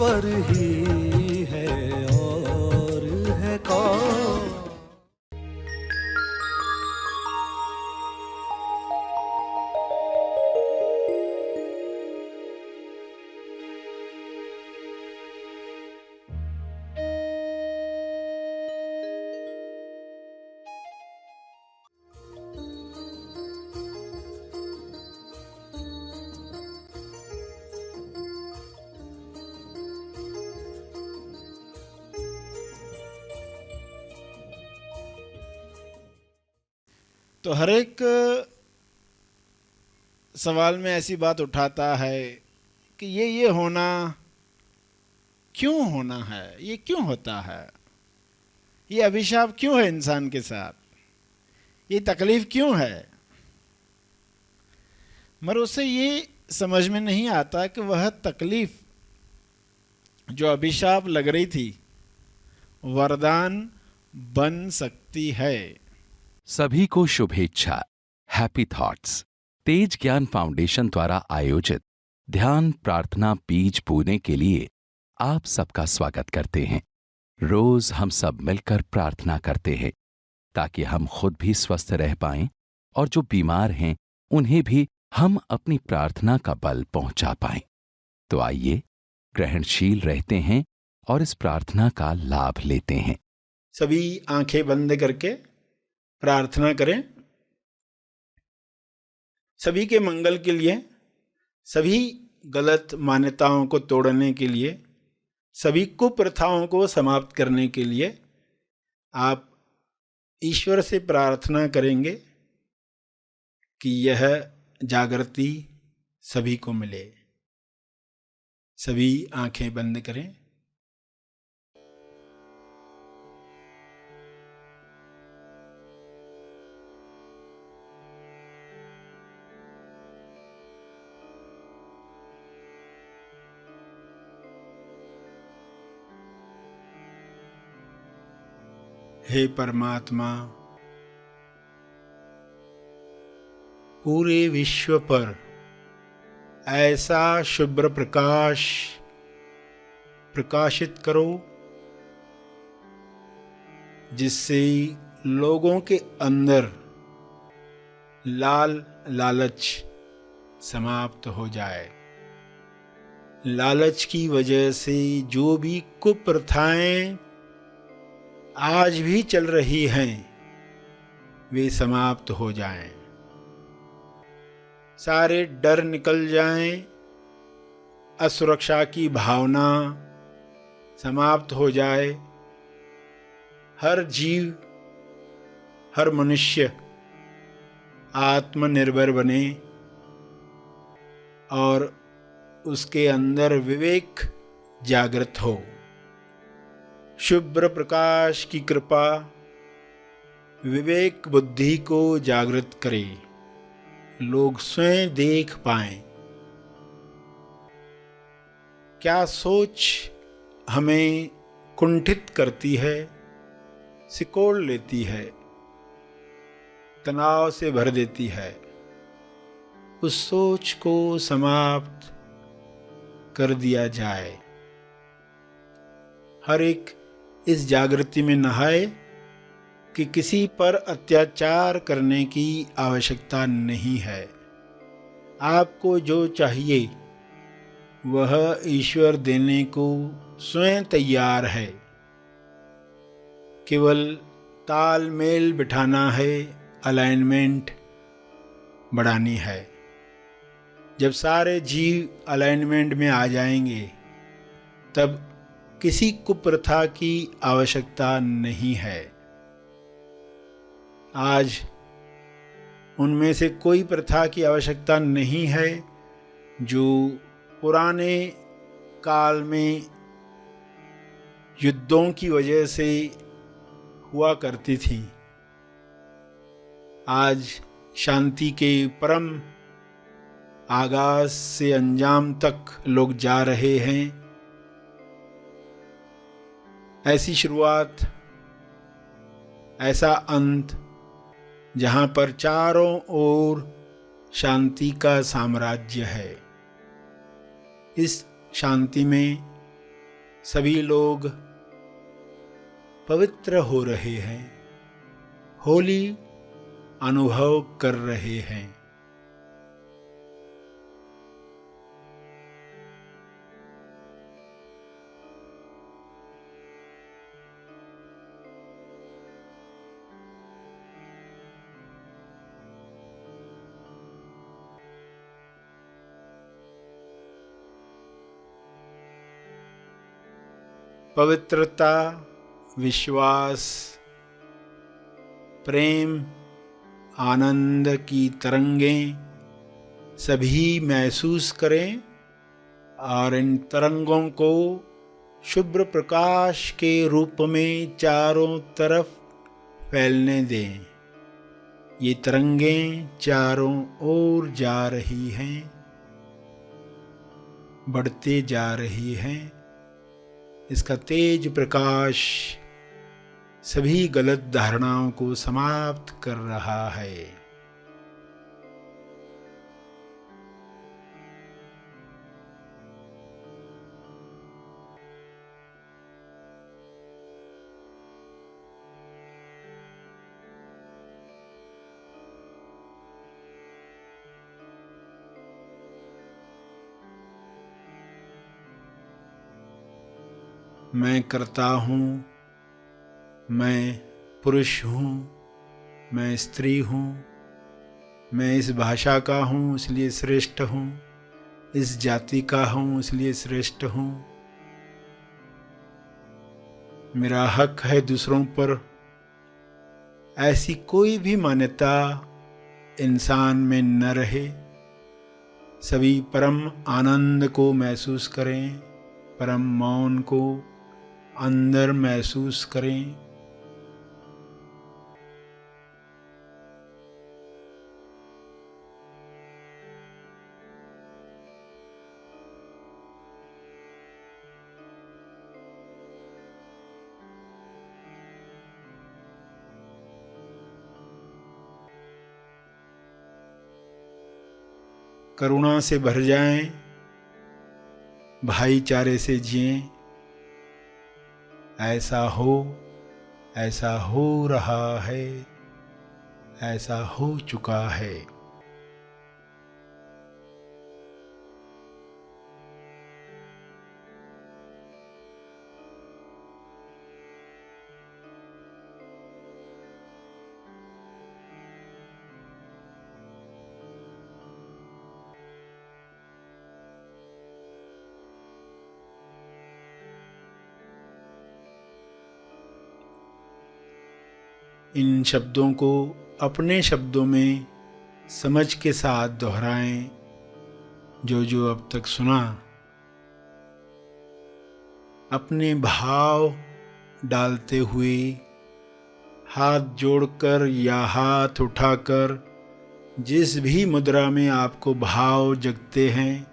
ईश्वर ही है और है कौन। तो हर एक सवाल में ऐसी बात उठाता है कि ये होना क्यों होना है, ये क्यों होता है, ये अभिशाप क्यों है इंसान के साथ, ये तकलीफ क्यों है। मगर उसे ये समझ में नहीं आता कि वह तकलीफ जो अभिशाप लग रही थी वरदान बन सकती है। सभी को शुभेच्छा। हैप्पी थॉट्स तेज ज्ञान फाउंडेशन द्वारा आयोजित ध्यान प्रार्थना बीज बोने के लिए आप सबका स्वागत करते हैं। रोज हम सब मिलकर प्रार्थना करते हैं ताकि हम खुद भी स्वस्थ रह पाएं और जो बीमार हैं उन्हें भी हम अपनी प्रार्थना का बल पहुंचा पाएं। तो आइए ग्रहणशील रहते हैं और इस प्रार्थना का लाभ लेते हैं। सभी आंखें बंद करके प्रार्थना करें। सभी के मंगल के लिए, सभी गलत मान्यताओं को तोड़ने के लिए, सभी कुप्रथाओं को समाप्त करने के लिए आप ईश्वर से प्रार्थना करेंगे कि यह जागृति सभी को मिले। सभी आंखें बंद करें। हे परमात्मा, पूरे विश्व पर ऐसा शुभ्र प्रकाश प्रकाशित करो जिससे लोगों के अंदर लालच समाप्त हो जाए। लालच की वजह से जो भी कुप्रथाएं आज भी चल रही हैं वे समाप्त हो जाएं। सारे डर निकल जाएं, असुरक्षा की भावना समाप्त हो जाए। हर जीव, हर मनुष्य आत्मनिर्भर बने और उसके अंदर विवेक जागृत हो। शुभ्र प्रकाश की कृपा विवेक बुद्धि को जागृत करे, लोग स्वयं देख पाएं क्या सोच हमें कुंठित करती है, सिकोड़ लेती है, तनाव से भर देती है। उस सोच को समाप्त कर दिया जाए। हर एक इस जागृति में नहाए कि किसी पर अत्याचार करने की आवश्यकता नहीं है। आपको जो चाहिए वह ईश्वर देने को स्वयं तैयार है। केवल तालमेल बिठाना है, अलाइनमेंट बढ़ानी है। जब सारे जीव अलाइनमेंट में आ जाएंगे तब किसी कुप्रथा की आवश्यकता नहीं है। आज उनमें से कोई प्रथा की आवश्यकता नहीं है जो पुराने काल में युद्धों की वजह से हुआ करती थी। आज शांति के परम आगाज से अंजाम तक लोग जा रहे हैं। ऐसी शुरुआत, ऐसा अंत जहाँ पर चारों ओर शांति का साम्राज्य है। इस शांति में सभी लोग पवित्र हो रहे हैं, होली अनुभव कर रहे हैं। पवित्रता, विश्वास, प्रेम, आनंद की तरंगें सभी महसूस करें और इन तरंगों को शुभ्र प्रकाश के रूप में चारों तरफ फैलने दें। ये तरंगें चारों ओर जा रही हैं, बढ़ते जा रही हैं। इसका तेज प्रकाश सभी गलत धारणाओं को समाप्त कर रहा है। मैं करता हूँ, मैं पुरुष हूँ, मैं स्त्री हूँ, मैं इस भाषा का हूँ इसलिए श्रेष्ठ हूँ, इस जाति का हूँ इसलिए श्रेष्ठ हूँ। मेरा हक है दूसरों पर। ऐसी कोई भी मान्यता इंसान में न रहे। सभी परम आनंद को महसूस करें, परम मौन को अंदर महसूस करें। करुणा से भर जाएं, भाईचारे से जिएं। ऐसा हो रहा है, ऐसा हो चुका है। इन शब्दों को अपने शब्दों में समझ के साथ दोहराएं। जो अब तक सुना, अपने भाव डालते हुए हाथ जोड़कर या हाथ उठाकर जिस भी मुद्रा में आपको भाव जगते हैं,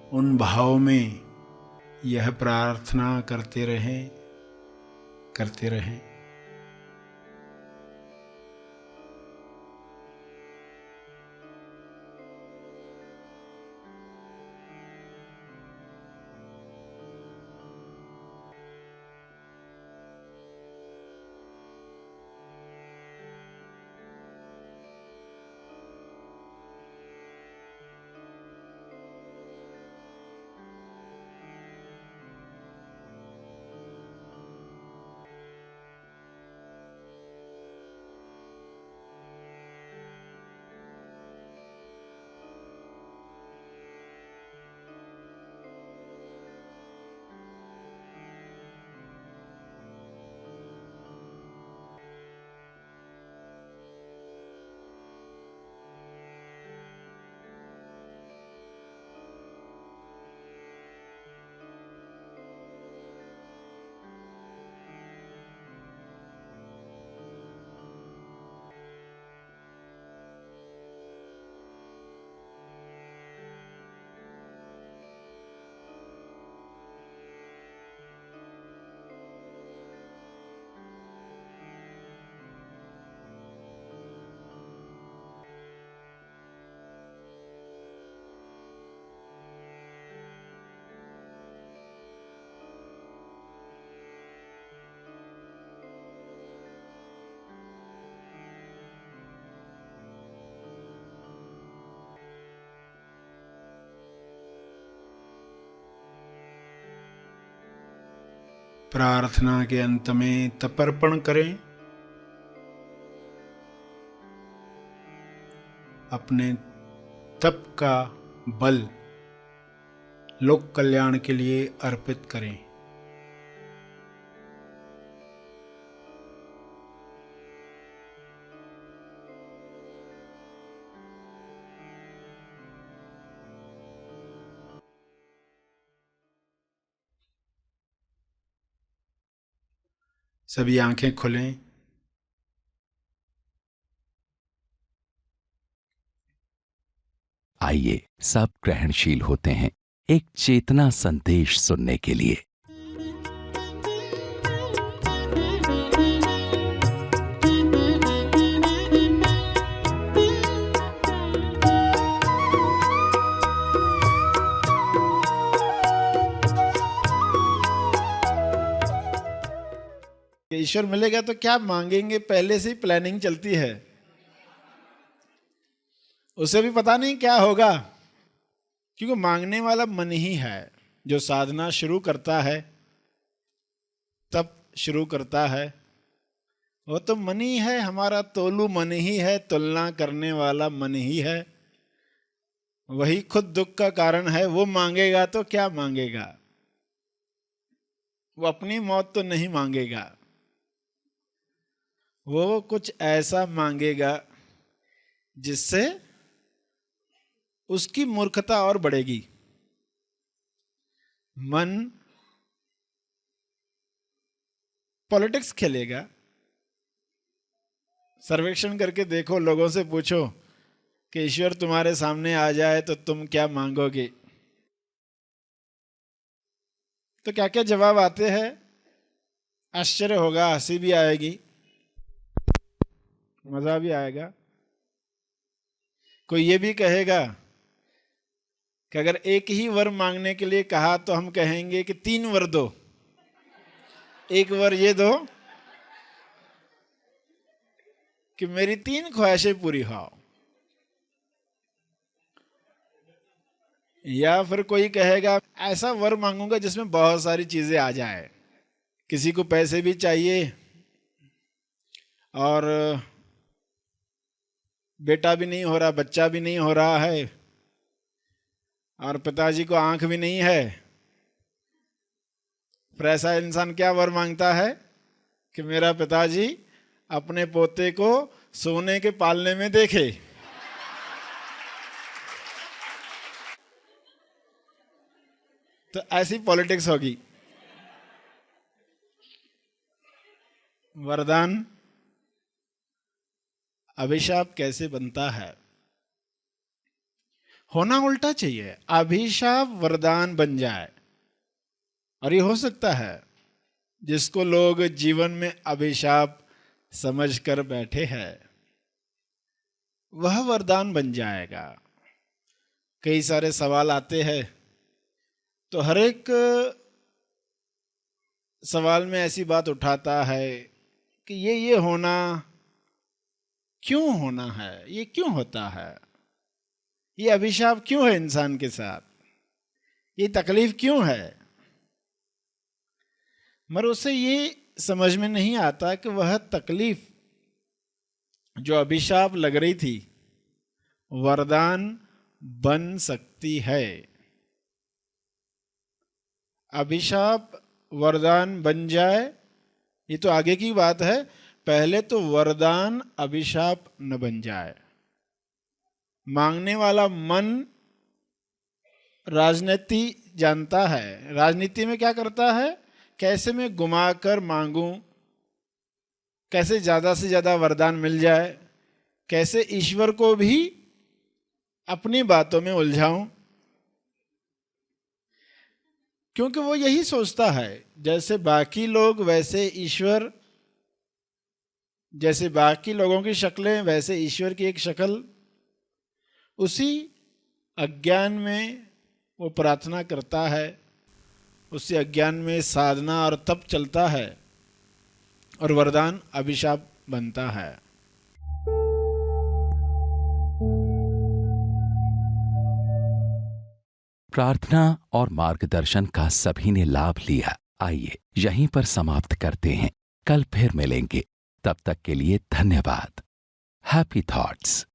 उन भाव में यह प्रार्थना करते रहें। प्रार्थना के अंत में तर्पण करें। अपने तप का बल लोक कल्याण के लिए अर्पित करें। सभी आंखें खोलें। आइए सब ग्रहणशील होते हैं एक चेतना संदेश सुनने के लिए। ईश्वर मिलेगा तो क्या मांगेंगे, पहले से ही प्लानिंग चलती है। उसे भी पता नहीं क्या होगा, क्योंकि मांगने वाला मन ही है। जो साधना शुरू करता है, तब शुरू करता है, वो तो मन ही है। हमारा तोलू मन ही है, तुलना करने वाला मन ही है। वही खुद दुख का कारण है। वो मांगेगा तो क्या मांगेगा? वो अपनी मौत तो नहीं मांगेगा, वो कुछ ऐसा मांगेगा जिससे उसकी मूर्खता और बढ़ेगी। मन पॉलिटिक्स खेलेगा। सर्वेक्षण करके देखो, लोगों से पूछो कि ईश्वर तुम्हारे सामने आ जाए तो तुम क्या मांगोगे, तो क्या क्या जवाब आते हैं। आश्चर्य होगा, हंसी भी आएगी, मजा भी आएगा। कोई ये भी कहेगा कि अगर एक ही वर मांगने के लिए कहा तो हम कहेंगे कि 3 वर दो, एक वर ये दो कि मेरी 3 ख्वाहिशें पूरी हो। या फिर कोई कहेगा ऐसा वर मांगूंगा जिसमें बहुत सारी चीजें आ जाए। किसी को पैसे भी चाहिए और बेटा भी नहीं हो रहा, बच्चा भी नहीं हो रहा है, और पिताजी को आंख भी नहीं है। फिर ऐसा इंसान क्या वर मांगता है कि मेरा पिताजी अपने पोते को सोने के पालने में देखे। तो ऐसी पॉलिटिक्स होगी। वरदान अभिशाप कैसे बनता है? होना उल्टा चाहिए, अभिशाप वरदान बन जाए। और ये हो सकता है जिसको लोग जीवन में अभिशाप समझकर बैठे हैं, वह वरदान बन जाएगा। कई सारे सवाल आते हैं, तो हर एक सवाल में ऐसी बात उठाता है कि ये होना क्यों होना है, ये क्यों होता है, ये अभिशाप क्यों है इंसान के साथ, ये तकलीफ क्यों है। मगर उसे ये समझ में नहीं आता कि वह तकलीफ जो अभिशाप लग रही थी वरदान बन सकती है। अभिशाप वरदान बन जाए ये तो आगे की बात है, पहले तो वरदान अभिशाप न बन जाए। मांगने वाला मन राजनीति जानता है। राजनीति में क्या करता है, कैसे मैं घुमा कर मांगूं, कैसे ज्यादा से ज्यादा वरदान मिल जाए, कैसे ईश्वर को भी अपनी बातों में उलझाऊं। क्योंकि वो यही सोचता है जैसे बाकी लोग वैसे ईश्वर, जैसे बाकी लोगों की शक्लें वैसे ईश्वर की एक शक्ल। उसी अज्ञान में वो प्रार्थना करता है, उसी अज्ञान में साधना और तप चलता है और वरदान अभिशाप बनता है। प्रार्थना और मार्गदर्शन का सभी ने लाभ लिया। आइए यहीं पर समाप्त करते हैं। कल फिर मिलेंगे। तब तक के लिए धन्यवाद। Happy thoughts.